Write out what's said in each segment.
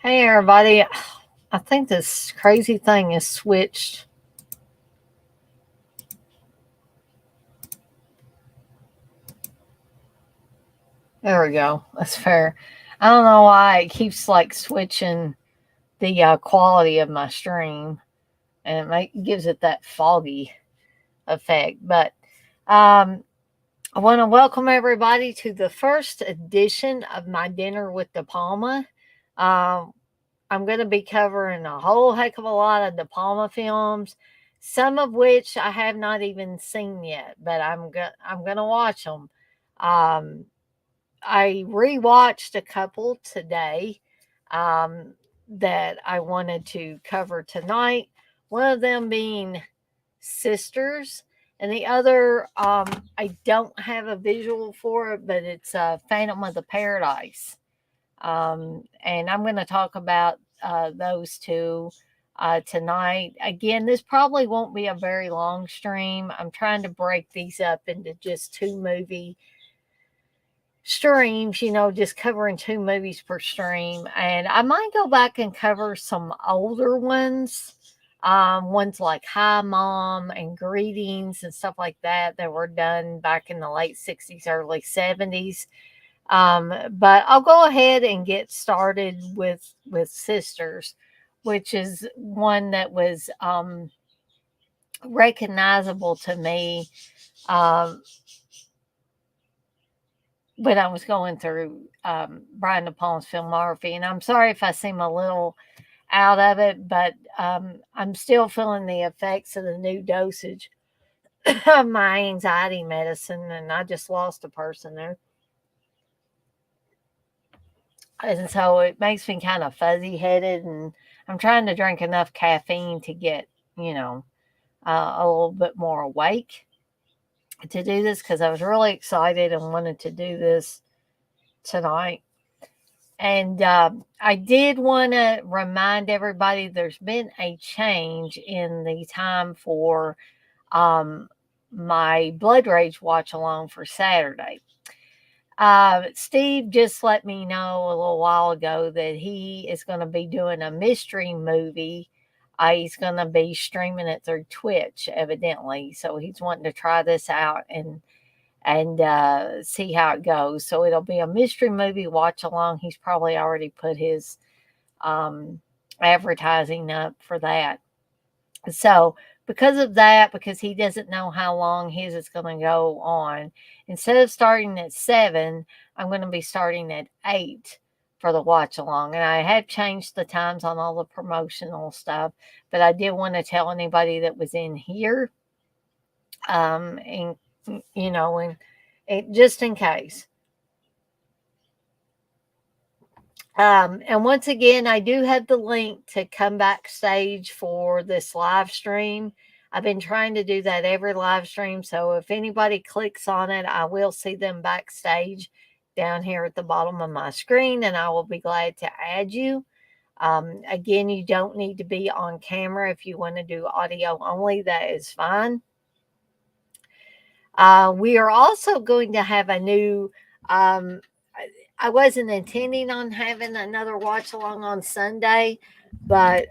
Hey everybody, I think this crazy thing is switched. There we go. That's fair. I don't know why it keeps like switching the quality of my stream, and gives it that foggy effect. But um, I want to welcome everybody to the first edition of my dinner with Depalma. Um, I'm going to be covering a whole heck of a lot of Depalma films, some of which I have not even seen yet, but I'm going to watch them. Um, I rewatched a couple today um, that I wanted to cover tonight. One of them being Sisters, and the other I don't have a visual for it, but it's Phantom of the Paradise. And I'm going to talk about those two tonight. Again, this probably won't be a very long stream. I'm trying to break these up into just two movie streams, just covering two movies per stream. And I might go back and cover some older ones. Ones like Hi Mom and Greetings and stuff like that were done back in the late 60s, early 70s. But I'll go ahead and get started with Sisters, which is one that was recognizable to me um, when I was going through Brian De Palma's filmography. And I'm sorry if I seem a little out of it, but I'm still feeling the effects of the new dosage of my anxiety medicine, and I just lost a person there. And so it makes me kind of fuzzy headed, and I'm trying to drink enough caffeine to get, you know, a little bit more awake to do this because I was really excited and wanted to do this tonight. And I did want to remind everybody there's been a change in the time for um, my Blood Rage watch along for Saturday. Steve just let me know a little while ago that he is going to be doing a mystery movie. He's going to be streaming it through Twitch, evidently. So he's wanting to try this out and see how it goes. So it'll be a mystery movie watch along. He's probably already put his um, advertising up for that. So because of that, because he doesn't know how long his is going to go on, instead of starting at 7, I'm going to be starting at 8 for the watch along. And I have changed the times on all the promotional stuff, but I did want to tell anybody that was in here, and and just in case. And once again, I do have the link to come backstage for this live stream. I've been trying to do that every live stream. So if anybody clicks on it, I will see them backstage down here at the bottom of my screen, and I will be glad to add you. Again, you don't need to be on camera if you want to do audio only, that is fine. We are also going to have a new I wasn't intending on having another watch along on Sunday, but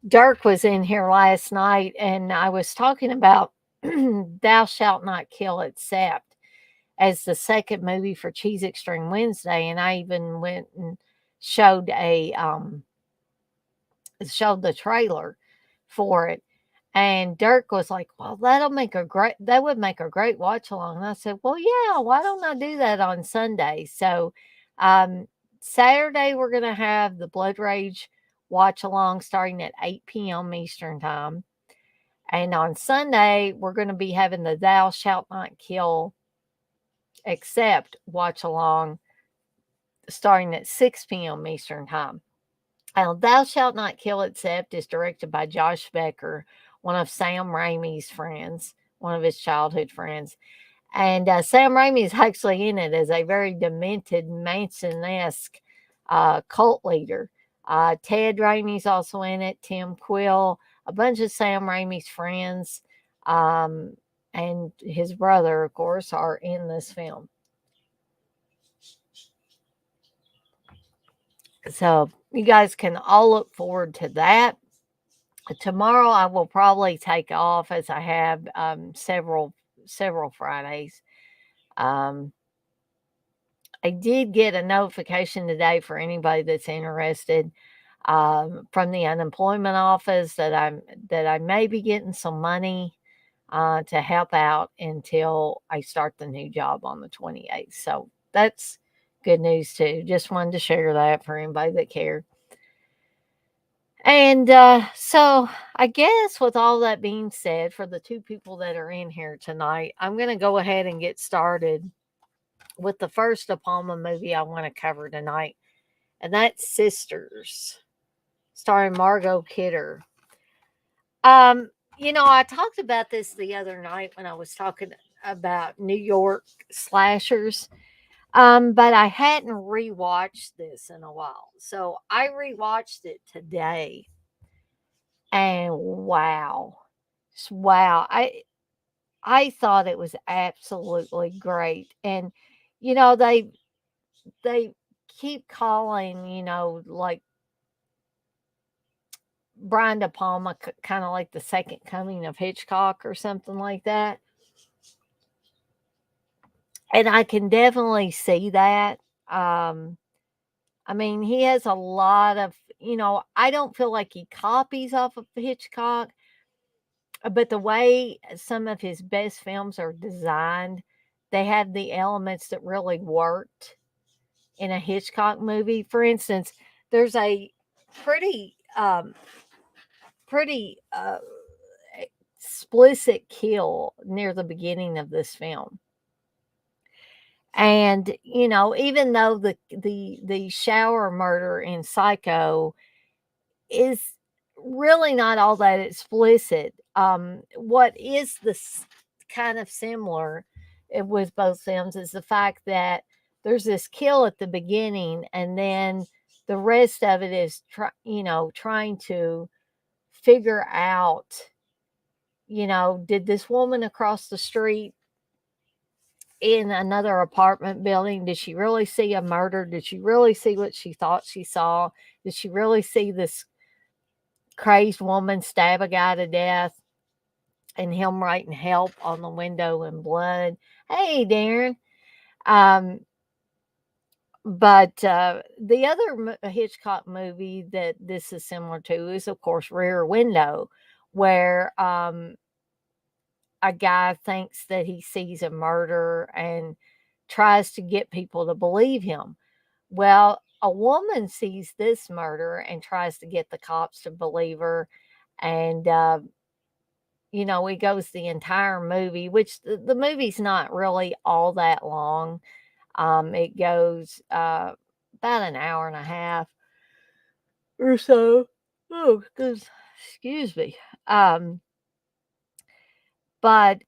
Dirk was in here last night and I was talking about Thou Shalt Not Kill Except as the second movie for Cheese Extreme Wednesday. And I even went and showed showed the trailer for it. And Dirk was like, "Well, that would make a great watch along." And I said, "Well, yeah, why don't I do that on Sunday?" So, um, Saturday we're gonna have the Blood Rage watch along starting at 8 p.m. Eastern time, and on Sunday we're gonna be having the Thou Shalt Not Kill Except watch along starting at 6 p.m. Eastern time. Thou Shalt Not Kill Except is directed by Josh Becker, one of Sam Raimi's friends, one of his childhood friends. And Sam Raimi is actually in it as a very demented Manson-esque cult leader. Ted Raimi's also in it, Tim Quill, a bunch of Sam Raimi's friends, um, and his brother, of course, are in this film. So you guys can all look forward to that. Tomorrow I will probably take off as I have several Fridays. Um, I did get a notification today for anybody that's interested from the unemployment office that I may be getting some money to help out until I start the new job on the 28th. So that's good news too. Just wanted to share that for anybody that cared. And so I guess with all that being said, for the two people that are in here tonight, I'm going to go ahead and get started with the first Depalma movie I want to cover tonight, and that's Sisters, starring Margot Kidder. Um, I talked about this the other night when I was talking about New York slashers. But I hadn't rewatched this in a while. So I rewatched it today, and wow. Wow. I thought it was absolutely great. And they keep calling, like Brian De Palma, kind of like the second coming of Hitchcock or something like that. And I can definitely see that. Um, I mean, he has a lot of, I don't feel like he copies off of Hitchcock, but the way some of his best films are designed, they have the elements that really worked in a Hitchcock movie. For instance, there's a pretty, pretty explicit kill near the beginning of this film. And even though the shower murder in Psycho is really not all that explicit, what is this kind of similar with both films is the fact that there's this kill at the beginning, and then the rest of it is trying to figure out, did this woman across the street in another apartment building, did she really see a murder? Did she really see what she thought she saw? Did she really see this crazed woman stab a guy to death and him writing help on the window in blood? Hey, Darren. Um, but the other Hitchcock movie that this is similar to is, of course, Rear Window, where a guy thinks that he sees a murder and tries to get people to believe him. Well, a woman sees this murder and tries to get the cops to believe her. And, it goes the entire movie, which the movie's not really all that long. It goes about an hour and a half or so. Oh, excuse me. Um, but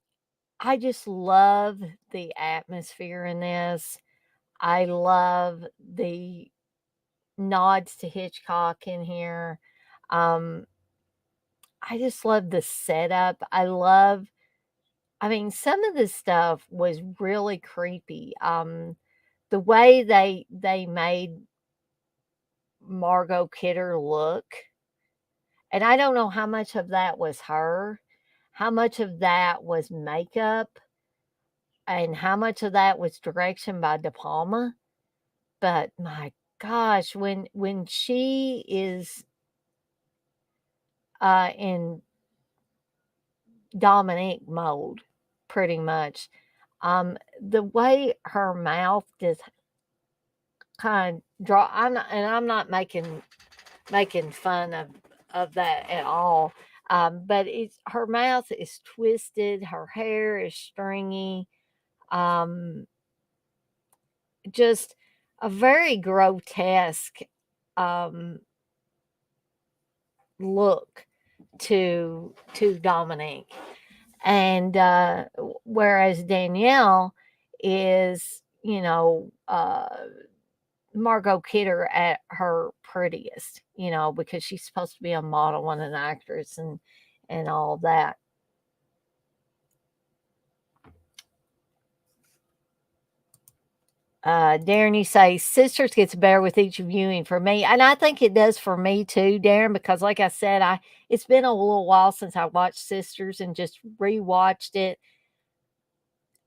I just love the atmosphere in this. I love the nods to Hitchcock in here. Um, I just love the setup. I mean, some of this stuff was really creepy. The way they made Margot Kidder look, and I don't know how much of that was her, how much of that was makeup, and how much of that was direction by De Palma. But my gosh, when she is in Dominique mode, pretty much, the way her mouth just kind of draw. I'm not making fun of that at all. But it's her mouth is twisted, her hair is stringy, um, just a very grotesque um, look to Dominique. And whereas Danielle is, Margot Kidder at her prettiest, because she's supposed to be a model and an actress and all that. Darren, you say Sisters gets better with each viewing for me, and I think it does for me too, Darren. Because, like I said, I it's been a little while since I watched Sisters and just rewatched it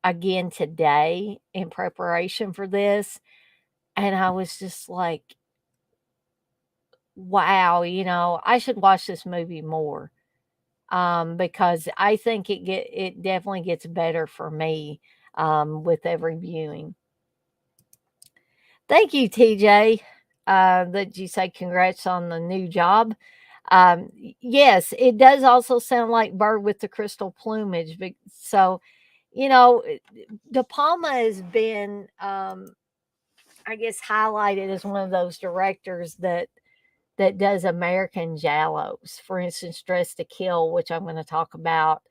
again today in preparation for this, and I was just like, "Wow, I should watch this movie more." Because I think it definitely gets better for me with every viewing. Thank you, TJ. That you say congrats on the new job. Yes, it does also sound like Bird with the Crystal Plumage. So, you know, De Palma has been, I guess, highlighted as one of those directors that does American Jallos. For instance, Dress to Kill, which I'm going to talk about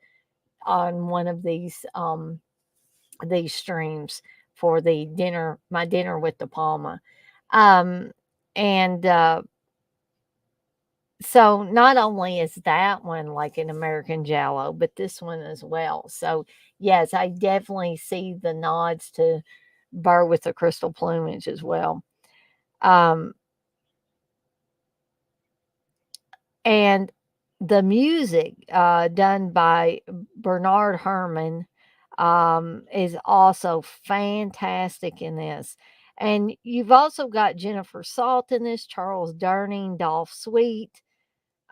on one of these streams for the dinner, my dinner with De Palma. Um, and So not only is that one like an American Jallo, but this one as well. So yes, I definitely see the nods to Bird with the Crystal Plumage as well. Um, and the music done by Bernard Herrmann is also fantastic in this. And you've also got Jennifer Salt in this, Charles Durning, Dolph Sweet.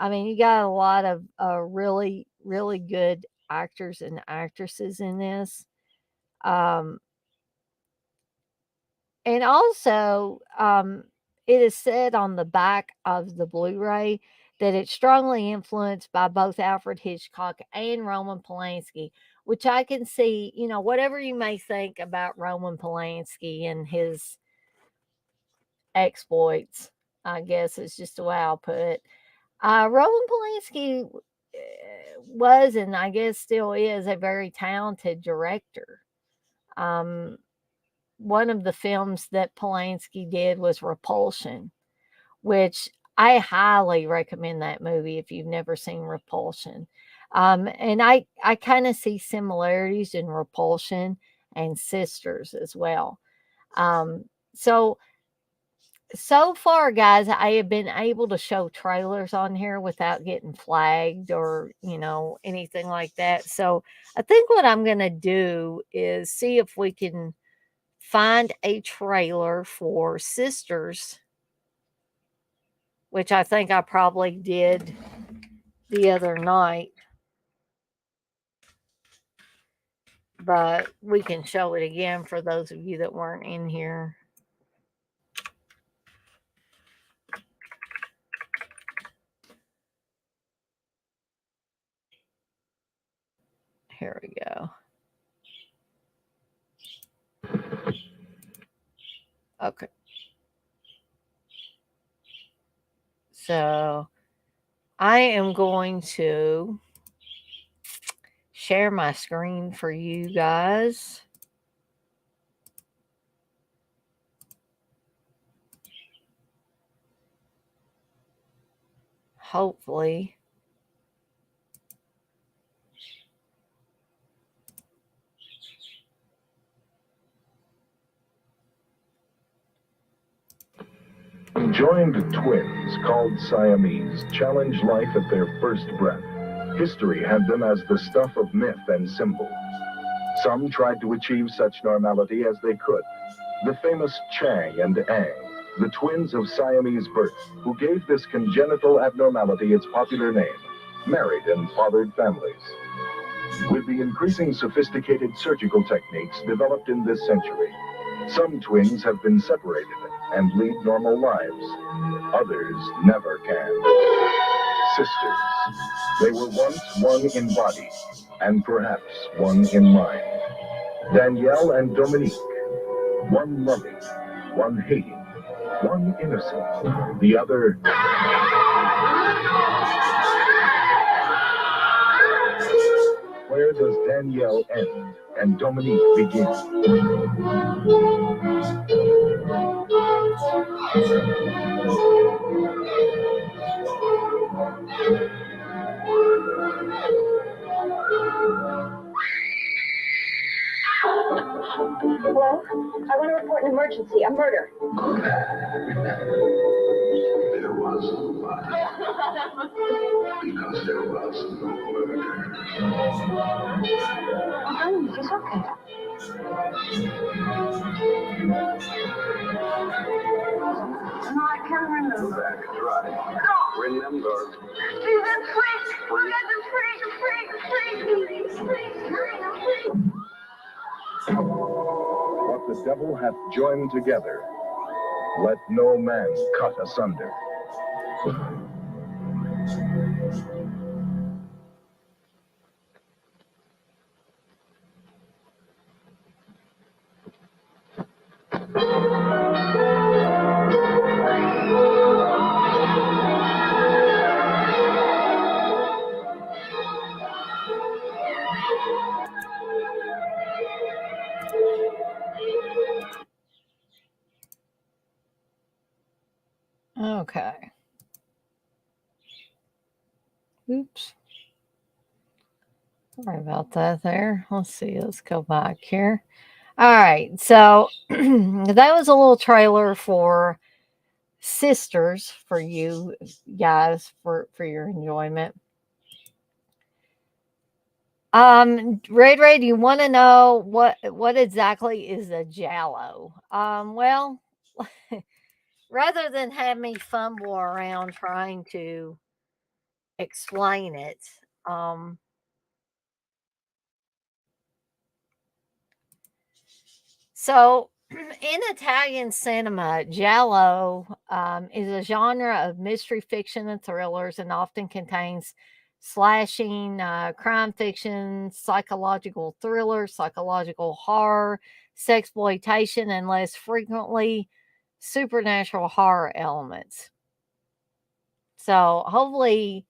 I mean, you got a lot of really, really good actors and actresses in this. Um, and also, it is said on the back of the Blu ray that it's strongly influenced by both Alfred Hitchcock and Roman Polanski, which I can see, whatever you may think about Roman Polanski and his exploits, I guess is just the way I'll put it. Roman Polanski was, and I guess still is, a very talented director. Um, One of the films that Polanski did was Repulsion, which I highly recommend that movie if you've never seen Repulsion. And I kind of see similarities in Repulsion and Sisters as well. Um, so so far, guys, I have been able to show trailers on here without getting flagged or, anything like that. So I think what I'm going to do is see if we can find a trailer for Sisters, which I think I probably did the other night, but we can show it again for those of you that weren't in here. Here we go. Okay. So I am going to share my screen for you guys. Hopefully. Joined twins called Siamese challenge life at their first breath. History had them as the stuff of myth and symbol. Some tried to achieve such normality as they could. The famous Chang and Ang, the twins of Siamese birth, who gave this congenital abnormality its popular name, married and fathered families. With the increasing sophisticated surgical techniques developed in this century, some twins have been separated and lead normal lives. Others never can. Sisters. They were once one in body, and perhaps one in mind. Danielle and Dominique. One loving, one hating, one innocent, the other... Where does Danielle end and Dominique begin? Hello? I want to report an emergency, a murder. There was no body. Because there was no murder. Oh, honey, she's okay. No, I can't remember. Go back, try. No! Remember. She's in free! Free! What the devil hath joined together, let no man cut asunder. Okay. Oops. Sorry about that there. Let's see. Let's go back here. All right. So that was a little trailer for Sisters for you guys for your enjoyment. Ray, do you want to know what exactly is a Jallo? Well, rather than have me fumble around trying to explain it, um, so in Italian cinema, Giallo is a genre of mystery fiction and thrillers, and often contains slashing, crime fiction, psychological thrillers, psychological horror, sexploitation, and less frequently supernatural horror elements. So hopefully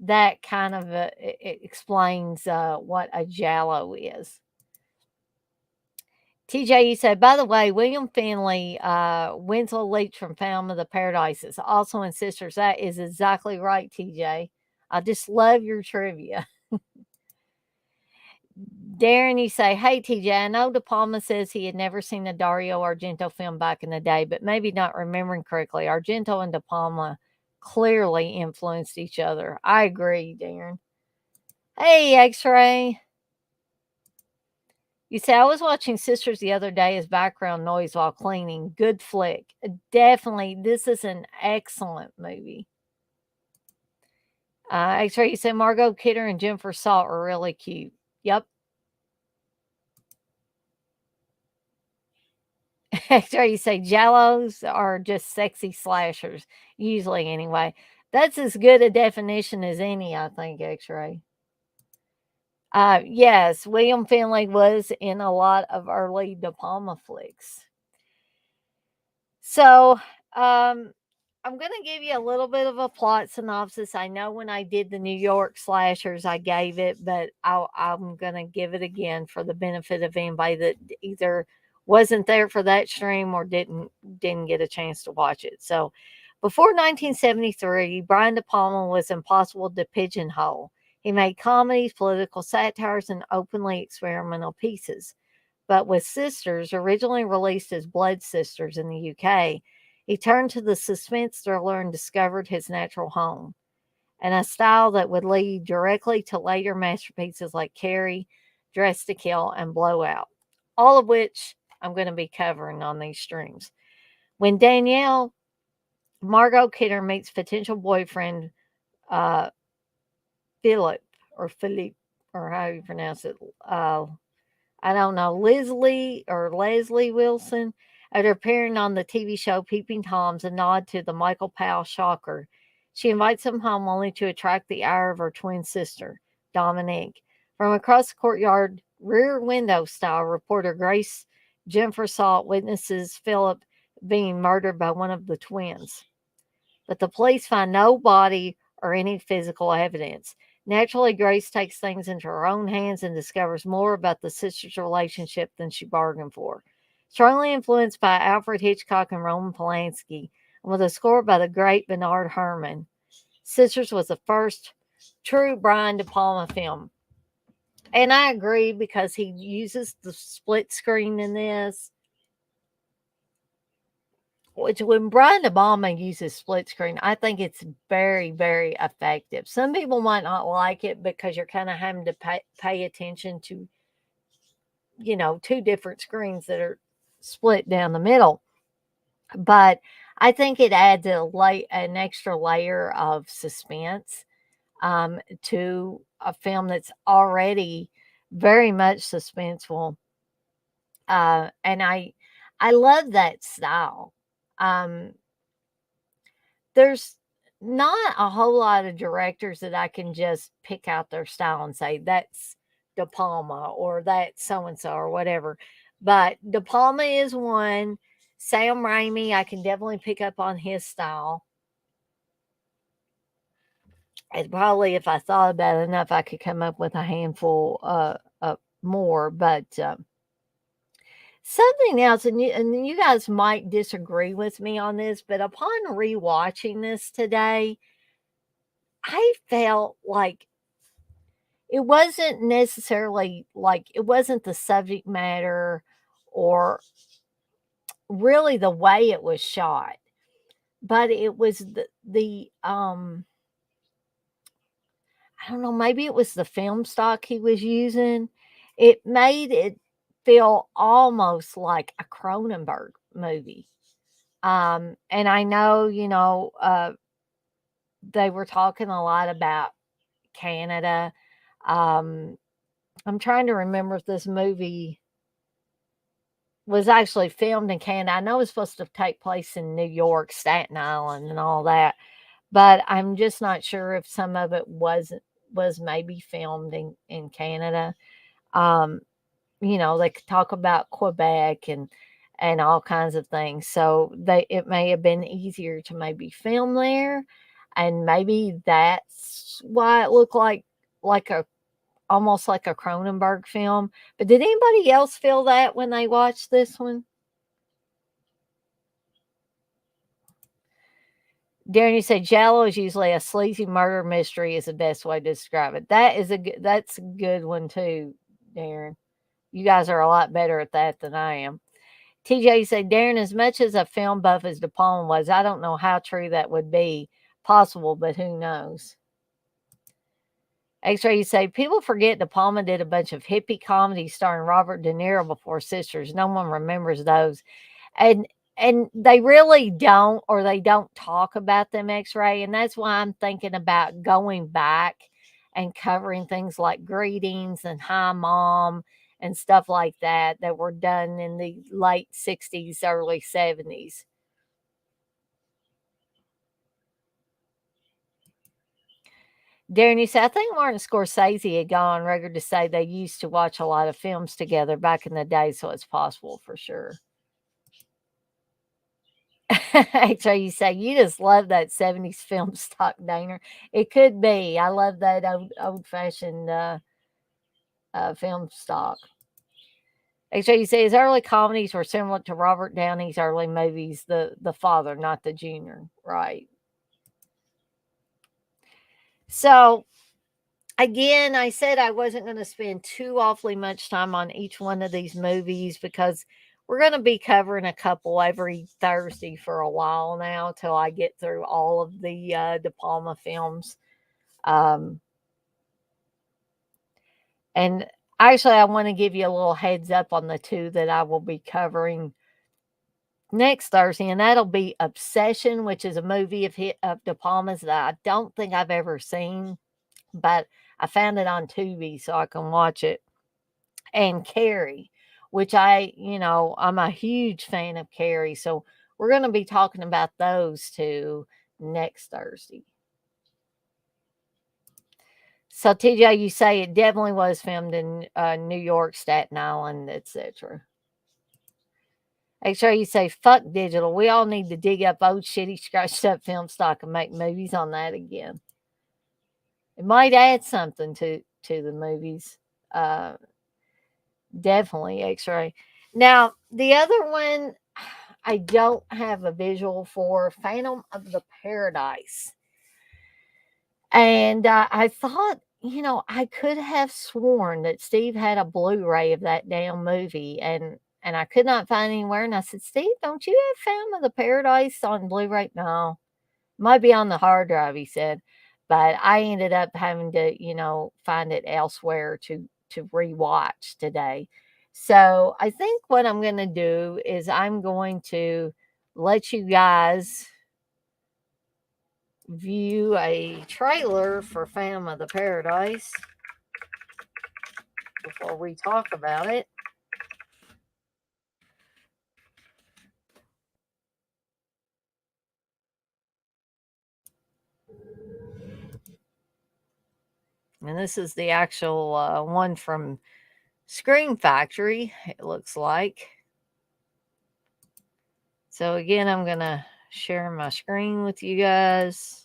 that kind of explains what a Giallo is. TJ, you said, by the way, William Finley, Winslow Leach from Phantom of the Paradise is also in Sisters. That is exactly right, TJ. I just love your trivia. Darren, you say, hey, TJ, I know Depalma says he had never seen a Dario Argento film back in the day, but maybe not remembering correctly. Argento and Depalma clearly influenced each other. I agree, Darren. Hey, X-Ray. You say, I was watching Sisters the other day as background noise while cleaning. Good flick. Definitely, this is an excellent movie. X-Ray, you say Margot Kidder and Jennifer Salt are really cute. Yep. X-Ray, you say Jallos are just sexy slashers, usually anyway. That's as good a definition as any, I think, X-Ray. Yes, William Finley was in a lot of early De Palma flicks. So, I'm going to give you a little bit of a plot synopsis. I know when I did the New York slashers, I gave it, but I'm going to give it again for the benefit of anybody that either wasn't there for that stream or didn't get a chance to watch it. So, before 1973, Brian De Palma was impossible to pigeonhole. He made comedies, political satires, and openly experimental pieces. But with Sisters, originally released as Blood Sisters in the UK, he turned to the suspense thriller and discovered his natural home, and a style that would lead directly to later masterpieces like Carrie, Dress to Kill, and Blowout, all of which I'm going to be covering on these streams. When Danielle Margot Kidder meets potential boyfriend uh, Philip or Philippe or how you pronounce it, I don't know, Leslie Wilson, after appearing on the TV show Peeping Toms, a nod to the Michael Powell shocker. She invites him home only to attract the ire of her twin sister, Dominique. From across the courtyard, rear window style, reporter Grace Jennifer Salt witnesses Philip being murdered by one of the twins. But the police find no body or any physical evidence. Naturally, Grace takes things into her own hands and discovers more about the sisters' relationship than she bargained for. Strongly influenced by Alfred Hitchcock and Roman Polanski, and with a score by the great Bernard Herrmann, Sisters was the first true Brian De Palma film. And I agree because he uses the split screen in this, which when Brian Obama uses split screen, I think it's very, very effective. Some people might not like it because you're kind of having to pay attention to, two different screens that are split down the middle. But I think it adds an extra layer of suspense to a film that's already very much suspenseful. And I love that style. Um, there's not a whole lot of directors that I can just pick out their style and say that's Depalma or that's so and so or whatever. But Depalma is one. Sam Raimi, I can definitely pick up on his style. And probably if I thought about it enough, I could come up with a handful more. But something else, and you guys might disagree with me on this, but upon rewatching this today, I felt like it wasn't necessarily like it wasn't the subject matter or really the way it was shot, but it was the I don't know, maybe it was the film stock he was using. It made it feel almost like a Cronenberg movie. And I know, they were talking a lot about Canada. Um, I'm trying to remember if this movie was actually filmed in Canada. I know it was supposed to take place in New York, Staten Island, and all that, but I'm just not sure if some of it was maybe filmed in Canada. Um, they could talk about Quebec and all kinds of things. So it may have been easier to maybe film there, and maybe that's why it looked like a almost like a Cronenberg film. But did anybody else feel that when they watched this one? Darren, you said Jello is usually a sleazy murder mystery is the best way to describe it. That's a good one too, Darren. You guys are a lot better at that than I am. TJ, you said, Darren, as much as a film buff as De Palma was, I don't know how true that would be. Possible, but who knows? X-Ray, you say, people forget De Palma did a bunch of hippie comedies starring Robert De Niro before Sisters. No one remembers those. And they really don't, or they don't talk about them, X-Ray. And that's why I'm thinking about going back and covering things like Greetings and Hi Mom and stuff like that were done in the late 60s, early 70s. Darren, you say, I think Martin Scorsese had gone on record to say they used to watch a lot of films together back in the day, so it's possible for sure. Actually, you say you just love that 70s film stock, Daner. It could be. I love that old fashioned film stock. Actually, you say his early comedies were similar to Robert Downey's early movies, the father, not the junior, right? So again, I said I wasn't going to spend too awfully much time on each one of these movies because we're going to be covering a couple every Thursday for a while now till I get through all of the De Palma films. Um, and actually, I want to give you a little heads up on the two that I will be covering next Thursday, and that'll be Obsession, which is a movie of De Palma's that I don't think I've ever seen, but I found it on Tubi so I can watch it. And Carrie, which I'm a huge fan of Carrie. So we're going to be talking about those two next Thursday. So TJ, you say it definitely was filmed in New York, Staten Island, etc. Make sure you say fuck digital. We all need to dig up old shitty scratched up film stock and make movies on that again. It might add something to the movies. Definitely X-ray. Now, the other one I don't have a visual for, Phantom of the Paradise. And I thought, I could have sworn that Steve had a Blu-ray of that damn movie, and I could not find anywhere. And I said, Steve, don't you have Phantom of the Paradise on Blu-ray? No, might be on the hard drive, he said. But I ended up having to, find it elsewhere to rewatch today. So I think what I'm going to do is I'm going to let you guys view a trailer for Phantom of the Paradise before we talk about it. And this is the actual one from Screen Factory, it looks like. So again, I'm going to share my screen with you guys.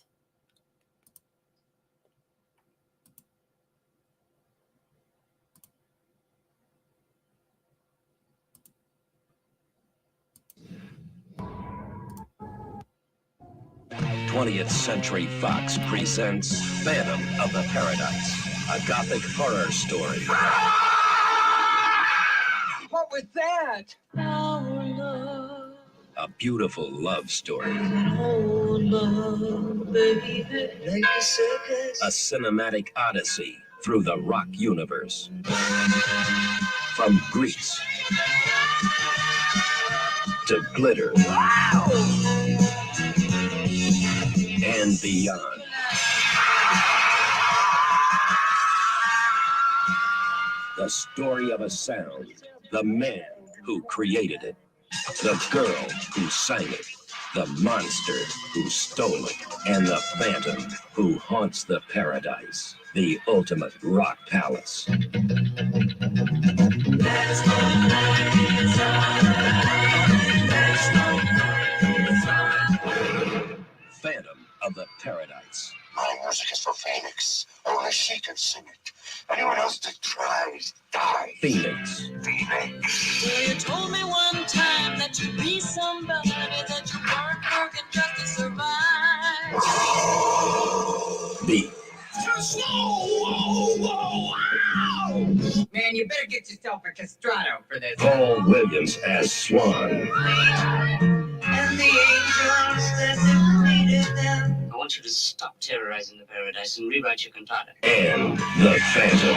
Twentieth Century Fox presents Phantom of the Paradise, a gothic horror story. What was that? A beautiful love story. Oh, love, baby, like a circus. A cinematic odyssey through the rock universe. From Greece to glitter and beyond. The story of a sound, the man who created it, the girl who sang it, the monster who stole it, and the phantom who haunts the paradise, the ultimate rock palace. Phantom of the Paradise. My music is for Phoenix. Only she can sing it. Anyone else that tries dies. Phoenix. Phoenix. Well, you told me one time that you'd be somebody, that you weren't working just to survive. B. Too slow! Whoa, whoa, wow! Man, you better get yourself a castrato for this. Paul Williams as Swan. And the angels that defeated them. I want you to stop terrorizing the paradise and rewrite your cantata. And the Phantom.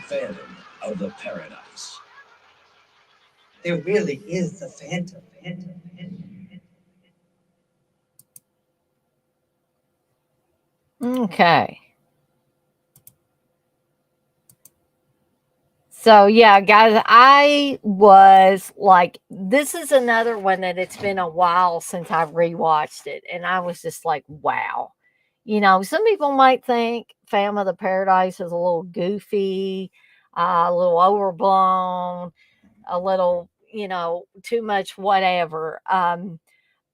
Phantom of the Paradise. There really is the Phantom. Okay. So yeah, guys, I was like, this is another one that it's been a while since I've rewatched it, and I was just like, wow. Some people might think Phantom of the Paradise is a little goofy, a little overblown, a little, too much whatever.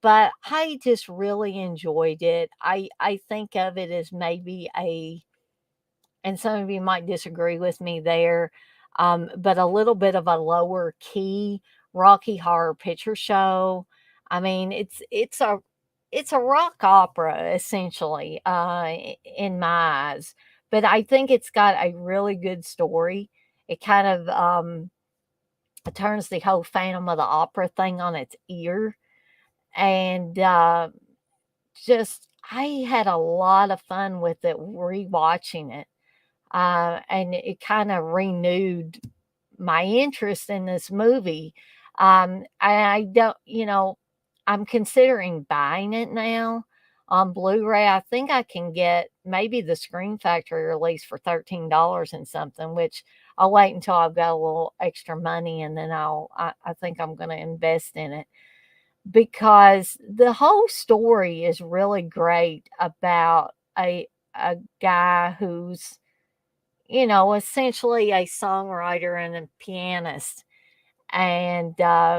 But I just really enjoyed it. I think of it as maybe and some of you might disagree with me there, but a little bit of a lower key Rocky Horror Picture Show. I mean, it's a rock opera essentially, in my eyes, but I think it's got a really good story. It kind of turns the whole Phantom of the Opera thing on its ear, and just I had a lot of fun with it rewatching it, and it kind of renewed my interest in this movie. I don't, I'm considering buying it now on Blu-ray. I think I can get maybe the Screen Factory release for $13 and something, which I'll wait until I've got a little extra money, and then I think I'm going to invest in it, because the whole story is really great about a guy who's, essentially a songwriter and a pianist, and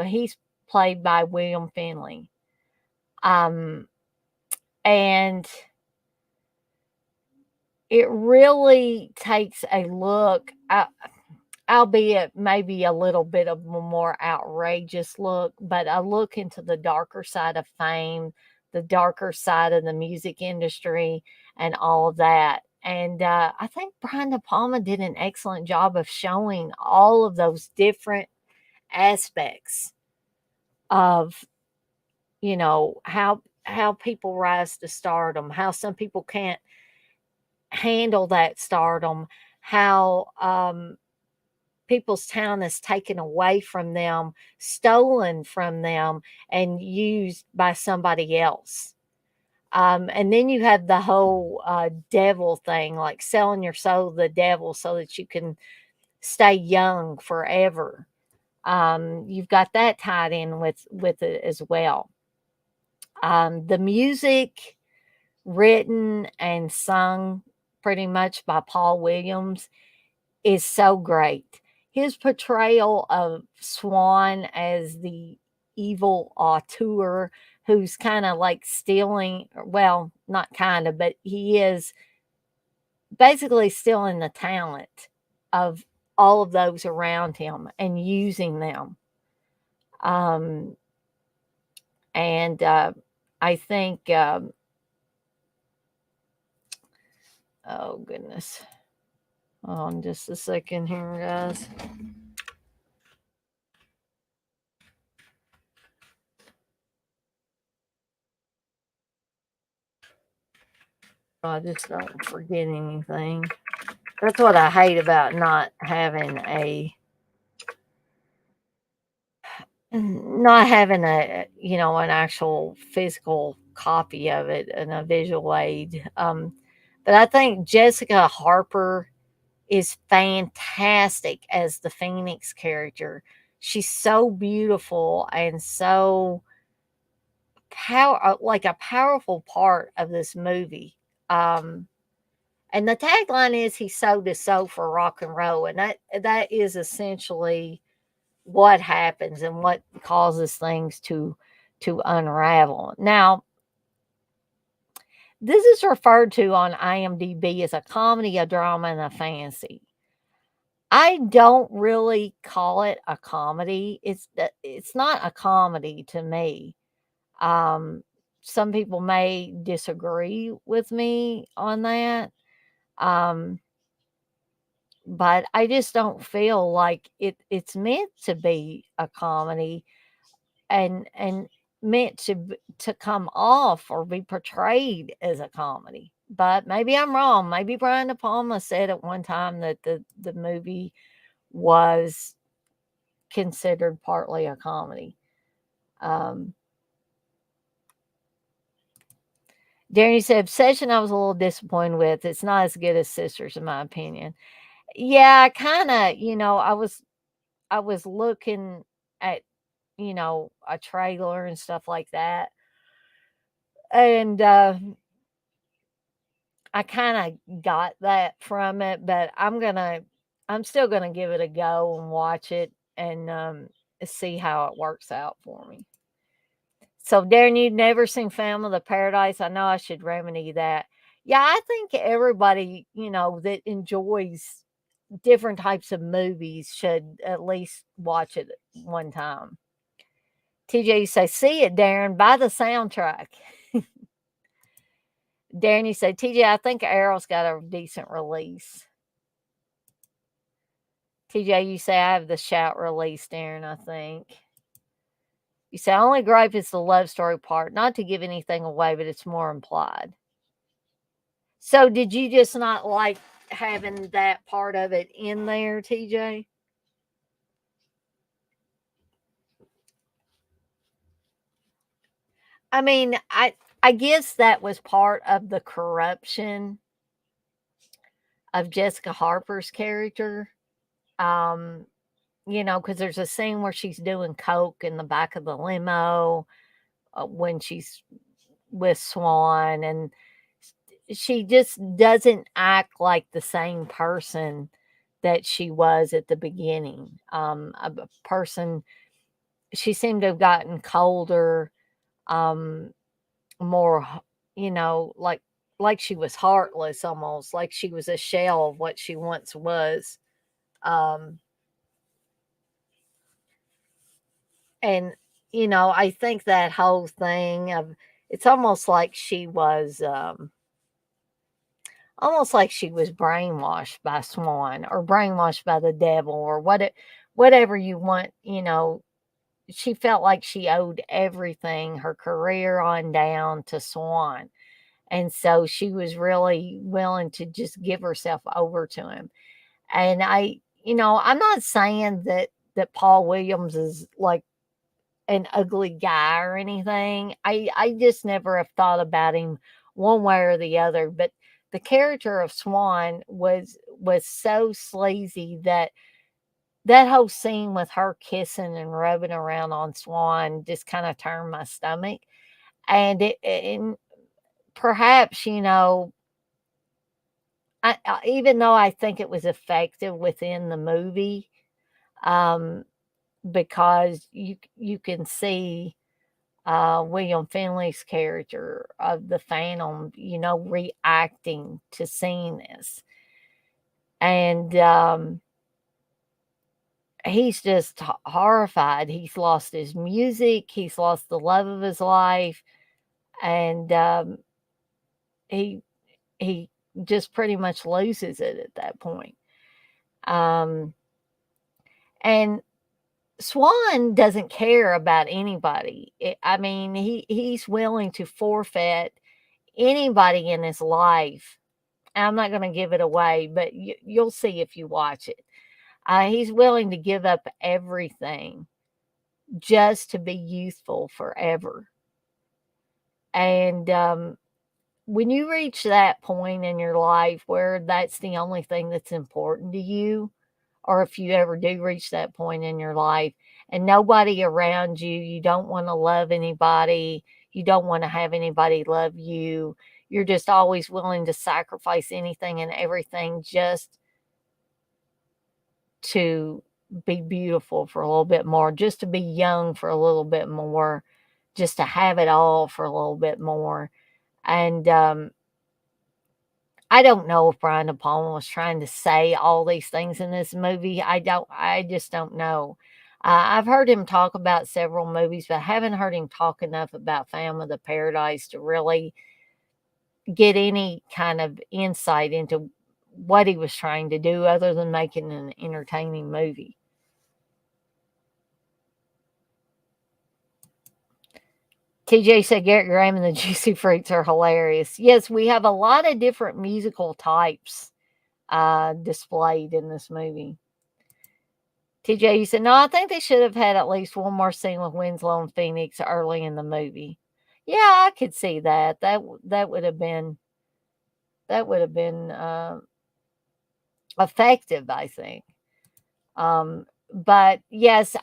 he's played by William Finley. And it really takes a look, albeit maybe a little bit of a more outrageous look, but a look into the darker side of fame, the darker side of the music industry, and all of that. And I think Brian De Palma did an excellent job of showing all of those different aspects of, how people rise to stardom, how some people can't handle that stardom, how people's talent is taken away from them, stolen from them, and used by somebody else. And then you have the whole devil thing, like selling your soul to the devil so that you can stay young forever. You've got that tied in with it as well. The music written and sung pretty much by Paul Williams is so great. His portrayal of Swan as the evil auteur who's kind of like stealing, well, not kind of, but he is basically stealing the talent of all of those around him and using them. Um, and I think, oh goodness. Hold on just a second here, guys. I just don't forget anything. That's what I hate about not having an actual physical copy of it and a visual aid. But I think Jessica Harper is fantastic as the Phoenix character. She's so beautiful and so like a powerful part of this movie. Um, and the tagline is "He sold his soul for rock and roll," and that is essentially what happens and what causes things to unravel. Now, this is referred to on IMDb as a comedy, a drama, and a fantasy. I don't really call it a comedy. It's not a comedy to me. Um, some people may disagree with me on that. Um, but I just don't feel like it's meant to be a comedy and meant to come off or be portrayed as a comedy. But maybe I'm wrong. Maybe Brian De Palma said at one time that the movie was considered partly a comedy. Um, Danny said, Obsession, I was a little disappointed with. It's not as good as Sisters, in my opinion. Yeah, kind of, I was looking at, a trailer and stuff like that. And I kind of got that from it, but I'm still gonna give it a go and watch it and see how it works out for me. So, Darren, you've never seen Family of the Paradise? I know I should remedy that. Yeah, I think everybody, that enjoys different types of movies should at least watch it one time. TJ, you say, see it, Darren, buy the soundtrack. Darren, you say, TJ, I think Arrow's got a decent release. TJ, you say, I have the shout release, Darren, I think. You say, only gripe is the love story part. Not to give anything away, but it's more implied. So did you just not like having that part of it in there, TJ? I mean, I guess that was part of the corruption of Jessica Harper's character. Um, because there's a scene where she's doing coke in the back of the limo when she's with Swan, and she just doesn't act like the same person that she was at the beginning. A person, she seemed to have gotten colder, more, like like she was heartless, almost like she was a shell of what she once was. Um, and I think that whole thing of it's almost like she was brainwashed by Swan or brainwashed by the devil or whatever you want. She felt like she owed everything, her career on down, to Swan. And so she was really willing to just give herself over to him. And I'm not saying that Paul Williams is like an ugly guy or anything. I just never have thought about him one way or the other. But the character of Swan was so sleazy that whole scene with her kissing and rubbing around on Swan just kind of turned my stomach. And perhaps, even though I think it was effective within the movie, um, because you can see William Finley's character of the Phantom, reacting to seeing this, and he's just horrified. He's lost his music. He's lost the love of his life, and he he just pretty much loses it at that point. Um, and Swan doesn't care about anybody. I mean, he's willing to forfeit anybody in his life. I'm not going to give it away, but you'll see if you watch it. He's willing to give up everything just to be youthful forever. And when you reach that point in your life where that's the only thing that's important to you, or if you ever do reach that point in your life and nobody around you, you don't want to love anybody, you don't want to have anybody love you, you're just always willing to sacrifice anything and everything just to be beautiful for a little bit more, just to be young for a little bit more, just to have it all for a little bit more. And I don't know if Brian De Palma was trying to say all these things in this movie. I just don't know. I've heard him talk about several movies, but I haven't heard him talk enough about Phantom of the Paradise to really get any kind of insight into what he was trying to do other than making an entertaining movie. TJ said Garrett Graham and the Juicy Fruits are hilarious. Yes, we have a lot of different musical types displayed in this movie. TJ, you said, no, I think they should have had at least one more scene with Winslow and Phoenix early in the movie. Yeah, I could see that. That would have been effective, I think. But yes,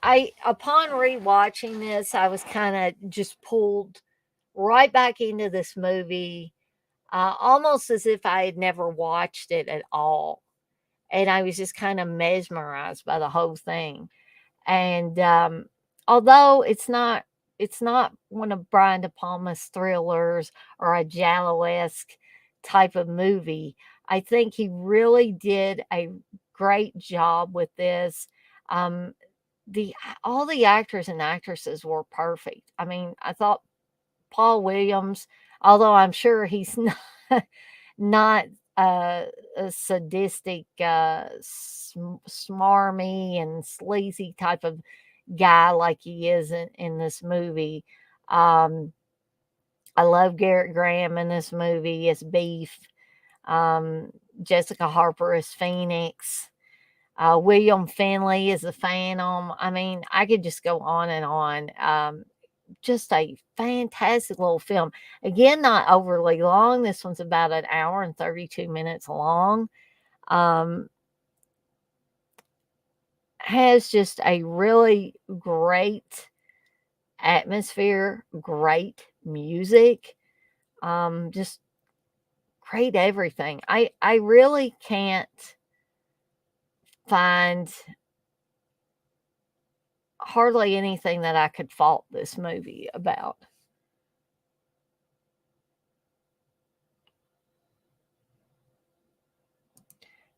upon rewatching this, I was kind of just pulled right back into this movie, almost as if I had never watched it at all. And I was just kind of mesmerized by the whole thing. And although it's not one of Brian De Palma's thrillers or a Giallo-esque type of movie, I think he really did a great job with this. Um, the all the actors and actresses were perfect. I mean, I thought Paul Williams, although I'm sure he's not a sadistic, smarmy and sleazy type of guy like he is in this movie. Um, I love Garrett Graham in this movie as Beef. Um, Jessica Harper as Phoenix. William Finley is the Phantom. I mean, I could just go on and on. Just a fantastic little film. Again, not overly long. This one's about an hour and 32 minutes long. Um, has just a really great atmosphere, great music, just great everything. I really can't find hardly anything that I could fault this movie about.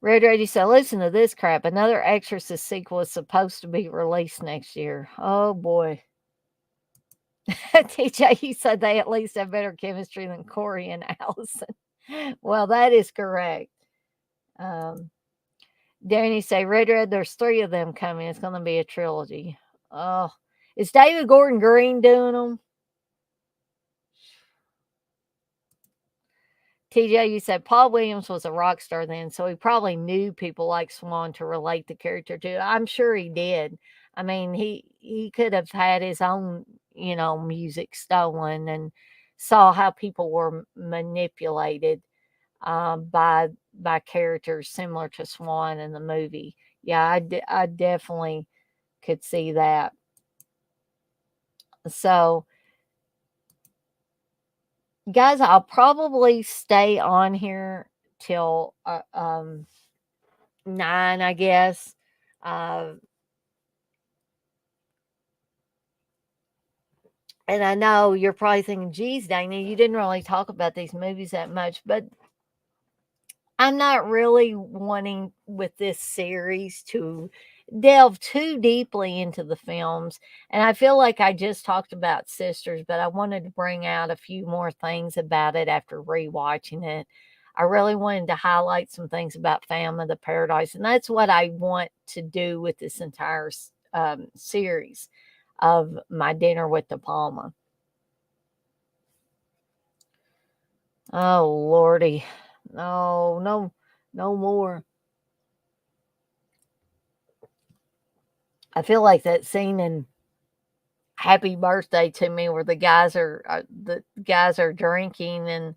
Red Radio said, listen to this crap. Another Exorcist sequel is supposed to be released next year. Oh, boy. TJ, you said they at least have better chemistry than Corey and Allison. Well, that is correct. Danny say, Red, there's 3 of them coming. It's going to be a trilogy. Oh, is David Gordon Green doing them? TJ, you said Paul Williams was a rock star then, so he probably knew people like Swan to relate the character to. I'm sure he did. I mean, he could have had his own, music stolen and saw how people were manipulated by characters similar to Swan in the movie. Yeah, I definitely could see that. So, guys, I'll probably stay on here till 9, I guess. And I know you're probably thinking, geez, Dana, you didn't really talk about these movies that much, but I'm not really wanting with this series to delve too deeply into the films. And I feel like I just talked about Sisters, but I wanted to bring out a few more things about it after rewatching it. I really wanted to highlight some things about Phantom of the Paradise, and that's what I want to do with this entire series of My Dinner with Depalma. Oh, Lordy. No more. I feel like that scene in Happy Birthday to Me where the guys are drinking and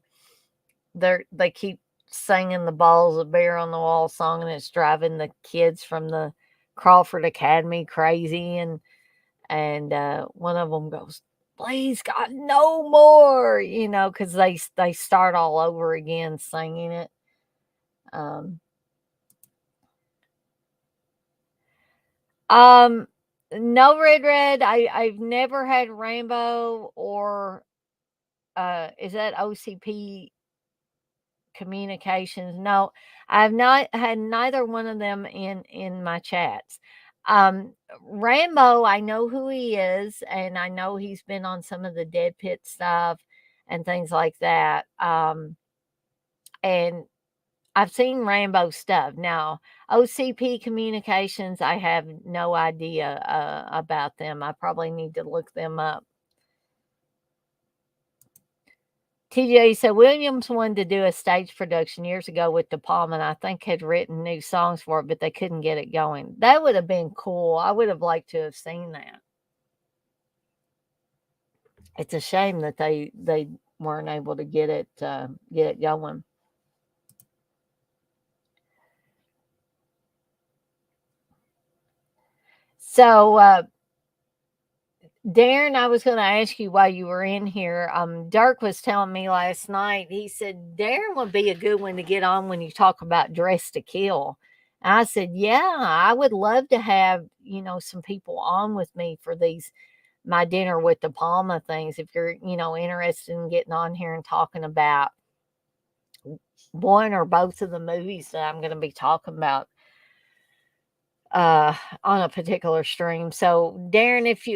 they keep singing the Balls of Beer on the Wall song, and it's driving the kids from the Crawford Academy crazy, and one of them goes, please God, no more, because they start all over again singing it. No, Red. I've never had Rambo or is that OCP Communications? No, I've not had neither one of them in my chats. Rambo, I know who he is, and I know he's been on some of the Dead Pit stuff and things like that. And I've seen Rambo stuff. Now, OCP Communications, I have no idea about them. I probably need to look them up. TJ said Williams wanted to do a stage production years ago with Depalma, and I think had written new songs for it, but they couldn't get it going. That would have been cool. I would have liked to have seen that. It's a shame that they weren't able to get it going. So, Darren, I was going to ask you while you were in here. Dirk was telling me last night. He said Darren would be a good one to get on when you talk about Dress to Kill. And I said, yeah, I would love to have some people on with me for these My Dinner with Depalma things. If you're interested in getting on here and talking about one or both of the movies that I'm going to be talking about on a particular stream. So Darren, if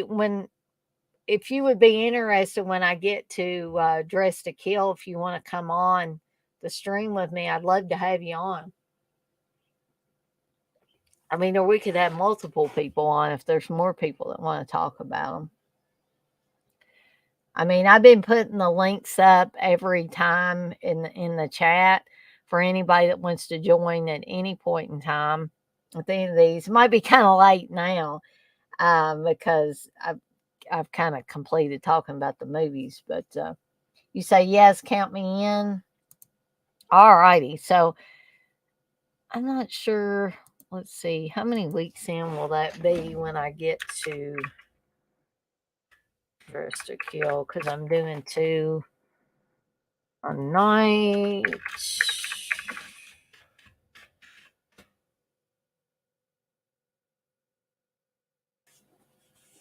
you would be interested when I get to Dress to Kill, if you want to come on the stream with me, I'd love to have you on. I mean, or we could have multiple people on if there's more people that want to talk about them. I mean, I've been putting the links up every time in the chat for anybody that wants to join at any point in time. At the end of these, it might be kind of late now because I've kind of completed talking about the movies, but you say yes, count me in. All righty. So I'm not sure. Let's see. How many weeks in will that be when I get to Dress to Kill? Because I'm doing 2 a night.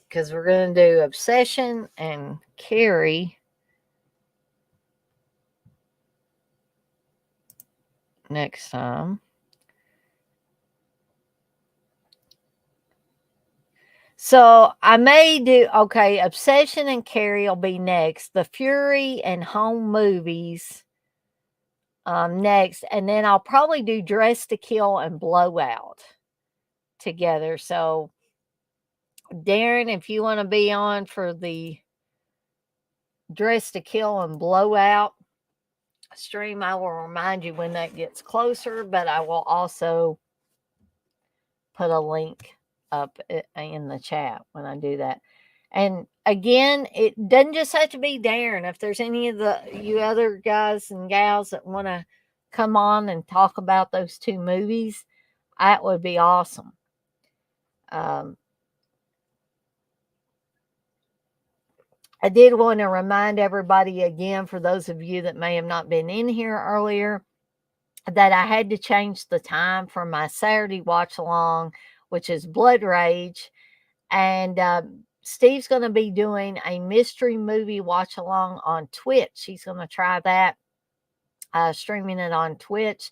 Because we're going to do Obsession and Carrie next time. So I may do okay. Obsession and Carrie will be next. The Fury and Home movies next, and then I'll probably do Dress to Kill and Blowout together. So Darren, if you want to be on for the Dress to Kill and Blowout stream, I will remind you when that gets closer, but I will also put a link up in the chat when I do that. And again, it doesn't just have to be Darren. If there's any of you other guys and gals that want to come on and talk about those two movies, that would be awesome. Um, I did want to remind everybody again, for those of you that may have not been in here earlier, that I had to change the time for my Saturday watch along, which is Blood Rage. And Steve's going to be doing a mystery movie watch along on Twitch. He's going to try that, streaming it on Twitch.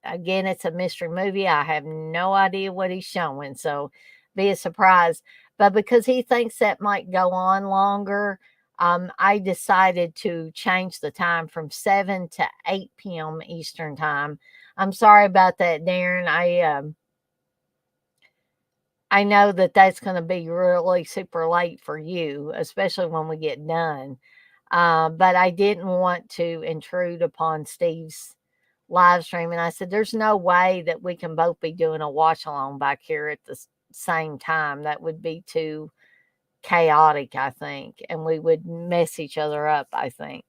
Again, it's a mystery movie. I have no idea what he's showing, so be a surprise. But because he thinks that might go on longer, I decided to change the time from 7 to 8 p.m. Eastern time. I'm sorry about that, Darren. I know that that's going to be really super late for you, especially when we get done. But I didn't want to intrude upon Steve's live stream. And I said, there's no way that we can both be doing a watch along back here at the same time. That would be too chaotic, I think. And we would mess each other up, I think.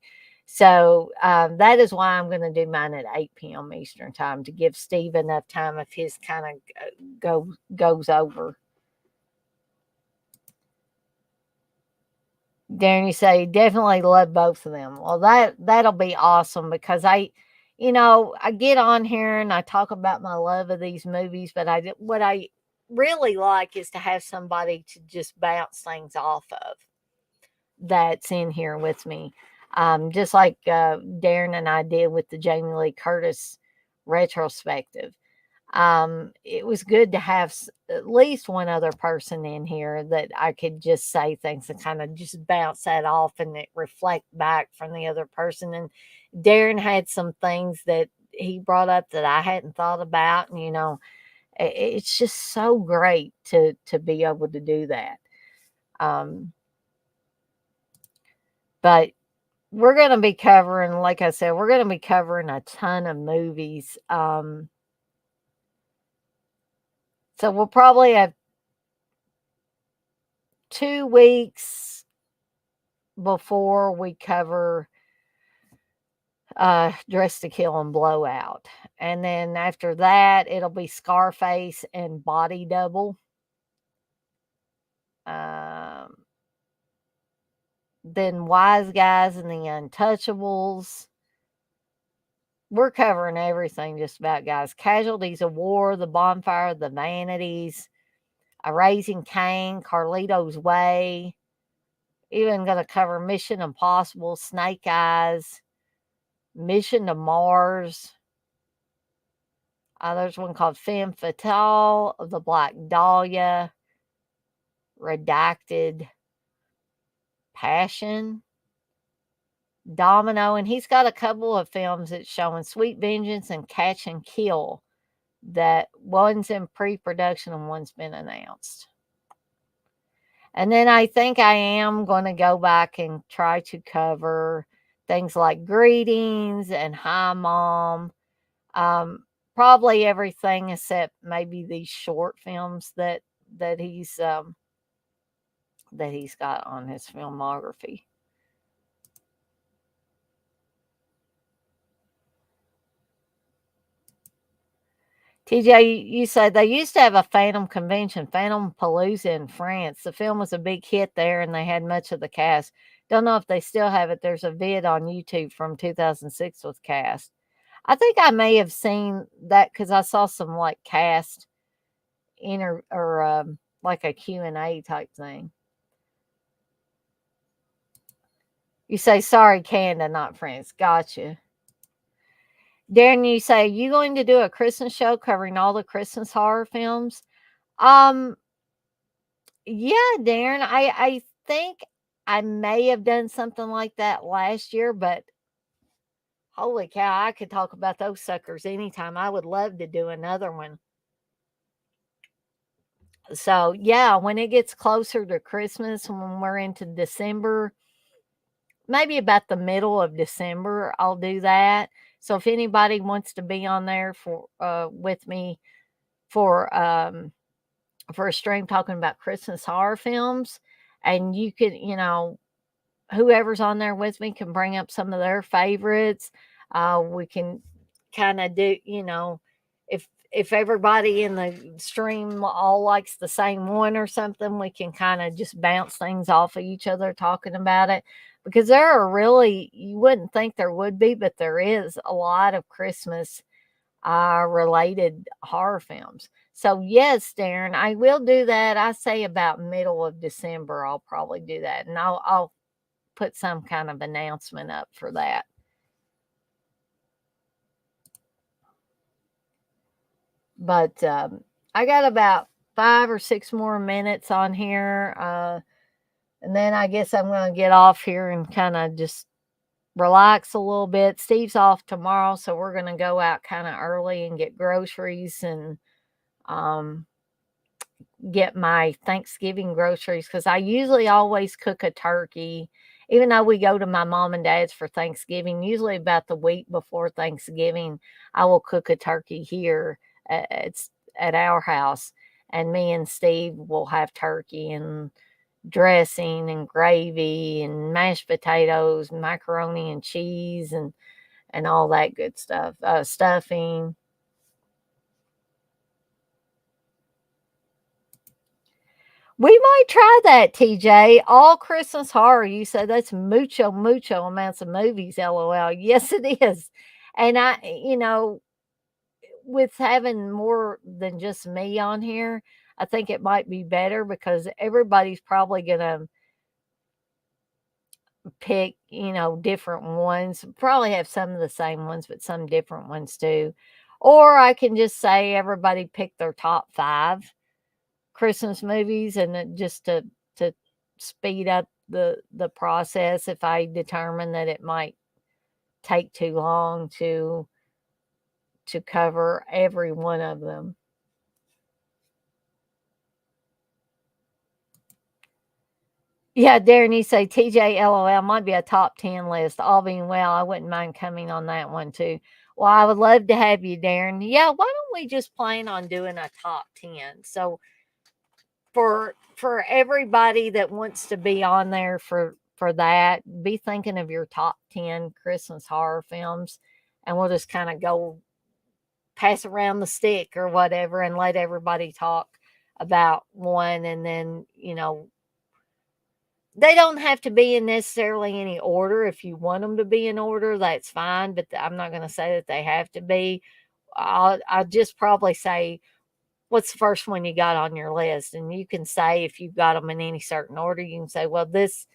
So that is why I'm going to do mine at 8 p.m. Eastern time to give Steve enough time if his kind of goes over. Darren, you say definitely love both of them. Well, that'll be awesome because I get on here and I talk about my love of these movies, but what I really like is to have somebody to just bounce things off of that's in here with me. Just like Darren and I did with the Jamie Lee Curtis retrospective. It was good to have at least one other person in here that I could just say things and kind of just bounce that off and it reflect back from the other person. And Darren had some things that he brought up that I hadn't thought about. And, it's just so great to be able to do that. But we're going to be covering, like I said, we're going to be covering a ton of movies. So we'll probably have 2 weeks before we cover Dress to Kill and Blowout. And then after that, it'll be Scarface and Body Double. Then Wise Guys and the Untouchables. We're covering everything just about, guys. Casualties of War, The Bonfire, The Vanities, A Raising Cain, Carlito's Way. Even going to cover Mission Impossible, Snake Eyes, Mission to Mars. There's one called Femme Fatale, The Black Dahlia, Redacted, Passion, Domino, and he's got a couple of films that's showing Sweet Vengeance and Catch and Kill that one's in pre-production and one's been announced. And then I think I am going to go back and try to cover things like Greetings and Hi Mom. Probably everything except maybe these short films that he's got on his filmography. TJ, you said they used to have a Phantom convention, Phantom Palooza in France. The film was a big hit there, and they had much of the cast. Don't know if they still have it. There's a vid on YouTube from 2006 with cast. I think I may have seen that because I saw some like cast like a Q&A type thing. You say, sorry, Canada, not France. Gotcha. Darren, you say, you going to do a Christmas show covering all the Christmas horror films? Yeah, Darren, I think I may have done something like that last year, but holy cow, I could talk about those suckers anytime. I would love to do another one. So, yeah, when it gets closer to Christmas, when we're into December, maybe about the middle of December, I'll do that. So if anybody wants to be on there for with me for for a stream talking about Christmas horror films, and you can, whoever's on there with me can bring up some of their favorites. We can kind of do, if everybody in the stream all likes the same one or something, we can kind of just bounce things off of each other talking about it. Because there are really, you wouldn't think there would be, but there is a lot of Christmas related horror films. So yes, Darren, I will do that. I say about middle of December, I'll probably do that, and I'll put some kind of announcement up for that. But I got about 5 or 6 more minutes on here, and then I guess I'm going to get off here and kind of just relax a little bit. Steve's off tomorrow, so we're going to go out kind of early and get groceries and um, get my Thanksgiving groceries because I usually always cook a turkey. Even though we go to my mom and dad's for Thanksgiving, usually about the week before Thanksgiving, I will cook a turkey here it's at our house, and me and Steve will have turkey and dressing and gravy and mashed potatoes, macaroni and cheese, and all that good stuff. Stuffing. We might try that, TJ. All Christmas horror. You said that's mucho amounts of movies, LOL. Yes, it is. And with having more than just me on here, I think it might be better because everybody's probably going to pick, different ones. Probably have some of the same ones, but some different ones too. Or I can just say everybody pick their top 5 Christmas movies, and just to speed up the process if I determine that it might take too long to cover every one of them. Yeah, Darren, you say TJ LOL might be a top 10 list. All being well, I wouldn't mind coming on that one too. Well, I would love to have you, Darren. Yeah, why don't we just plan on doing a top 10? So for everybody that wants to be on there for that, be thinking of your top 10 Christmas horror films, and we'll just kind of go pass around the stick or whatever and let everybody talk about one, and then they don't have to be in necessarily any order. If you want them to be in order, that's fine, but I'm not going to say that they have to be. I'll just probably say, what's the first one you got on your list? And you can say, if you've got them in any certain order, you can say, well, this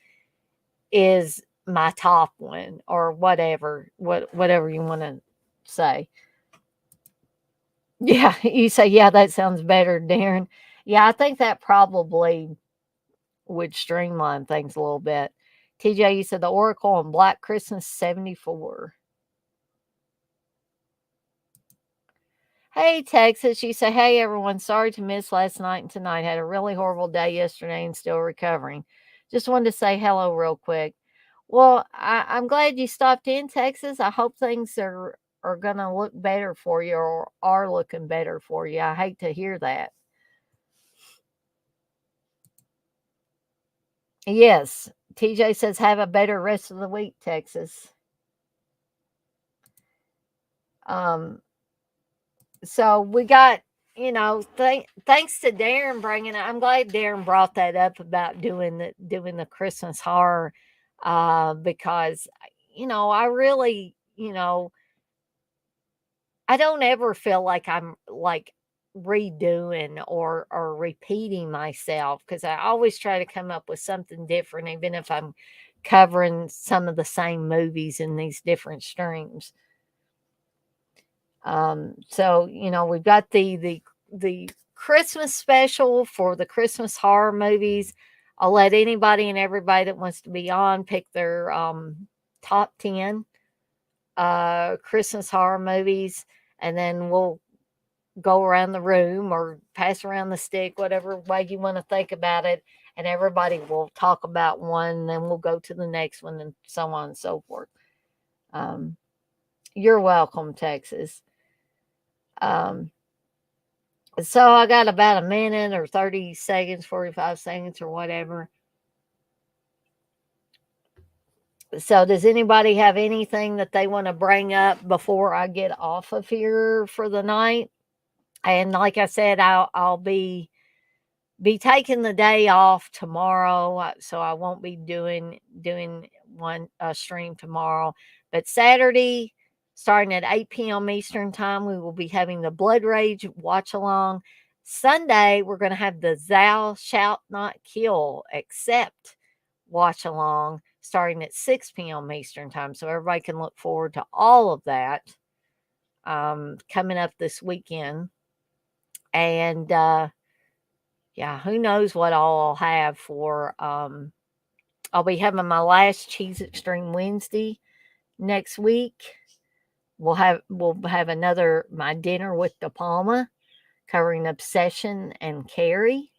is my top one, or whatever you want to say. Yeah, you say, yeah, that sounds better, Darren. Yeah, I think that probably would streamline things a little bit. TJ, you said the Oracle on Black Christmas 74. Hey, Texas. You say, hey, everyone. Sorry to miss last night and tonight. Had a really horrible day yesterday and still recovering. Just wanted to say hello real quick. Well, I'm glad you stopped in, Texas. I hope things are going to look better for you, or are looking better for you. I hate to hear that. Yes. TJ says, have a better rest of the week, Texas. Um, so we got, thanks to Darren bringing it. I'm glad Darren brought that up about doing the Christmas horror, because I really, I don't ever feel like I'm like redoing or repeating myself, because I always try to come up with something different, even if I'm covering some of the same movies in these different streams. So we've got the Christmas special for the Christmas horror movies. I'll let anybody and everybody that wants to be on pick their top 10 Christmas horror movies, and then we'll go around the room or pass around the stick, whatever way you want to think about it, and everybody will talk about one, and then we'll go to the next one, and so on and so forth. You're welcome, Texas. So I got about a minute or 30 seconds, 45 seconds or whatever. So does anybody have anything that they want to bring up before I get off of here for the night? And like I said, I'll be taking the day off tomorrow, so I won't be doing one stream tomorrow. But Saturday, starting at 8 p.m. Eastern time, we will be having the Blood Rage watch along. Sunday, we're going to have the Thou Shalt Not Kill Except watch along, starting at 6 p.m. Eastern time. So everybody can look forward to all of that coming up this weekend. And yeah, who knows what all I'll have for. I'll be having my last Cheese Extreme Wednesday next week. We'll have another my dinner with Depalma, covering Obsession and Carrie.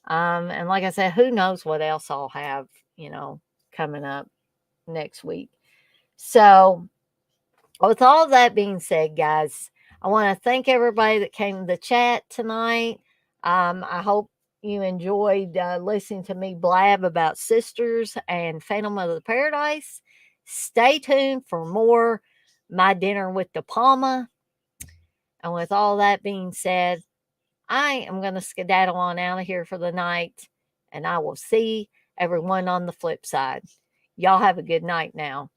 And like I said, who knows what else I'll have, coming up next week. So with all that being said, guys, I want to thank everybody that came to the chat tonight. I hope you enjoyed listening to me blab about Sisters and Phantom of the Paradise. Stay tuned for more My Dinner with Depalma. And with all that being said, I am going to skedaddle on out of here for the night, and I will see everyone on the flip side. Y'all have a good night now.